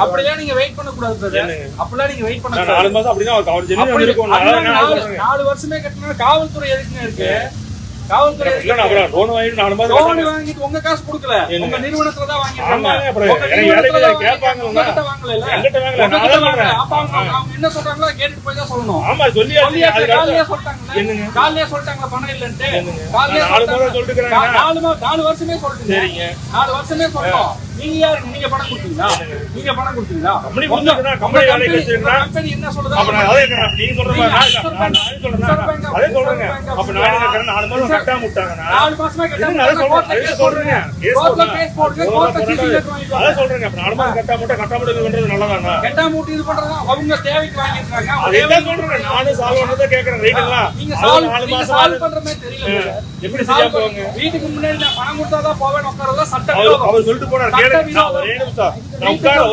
அப்படியே நீங்க வெயிட் பண்ண கூடாது. அப்படிலாம் நீங்க வெயிட் பண்ண 4 மாசம் அப்படின்னா அவர் ஜெனரல் இருக்கும். 4 வருஷமே கட்டினா காவல்துறை எதுக்குங்க இருக்கு? காவல்துறை லோன் வாங்கிட்டு 4 மாசம் லோன் வாங்கிட்டு உங்க காசு கொடுக்கல, உங்க நிறுவனத்துல தான் வாங்கிட்டாங்க. அவங்க என்ன சொல்றாங்களோ கேட்டுட்டு போய் தான் சொல்லணும். ஆமா சொல்லி காலையிலே சொல்லிட்டாங்க, காலையிலே சொல்லிட்டாங்க பணம் இல்லன்ட்டு. 4 வருஷமே சொல்லிட்டு 4 வருஷமே சொல்லணும். நீங்க யாரு? நீங்க பணம் கொடுத்தீங்களா? நீங்க பணம் கொடுத்தீங்களா? கம்பெனி என்ன சொல்லுது? நீங்க சொல்ற அதே சொல்றேங்க. அப்ப நான் 4 மாசம் கட்டாம விட்டாங்கன்னா 4 மாசமா கட்டாம சொல்றேங்க. கோர்ட்ல கேஸ் போடுங்க, கோர்ட்ல சீக்கிரம் வாங்கிடுவாங்க. அத சொல்றேங்க. அப்ப 4 மாசம் கட்டாம இது பண்றது நல்லதானா? கட்டாம இது பண்றது அவங்க தேவைக்கு வாங்கிட்டாங்க. அதே சொல்றேன். நானும் சால்வ் பண்ணத கேக்குறேன். ரைட்டுங்களா? நீங்க சால்வ் பண்ற மாதிரி தெரியல. எப்படி சரியா போவாங்க? வீட்டுக்கு முன்னாடி நான் பணம் கொடுத்தா தான் போவேன் உட்காரல சட்டம். அவர் சொல்லிட்டு போறாரு. கேளுங்க. ஒரே நிமிஷம். நான் உட்கார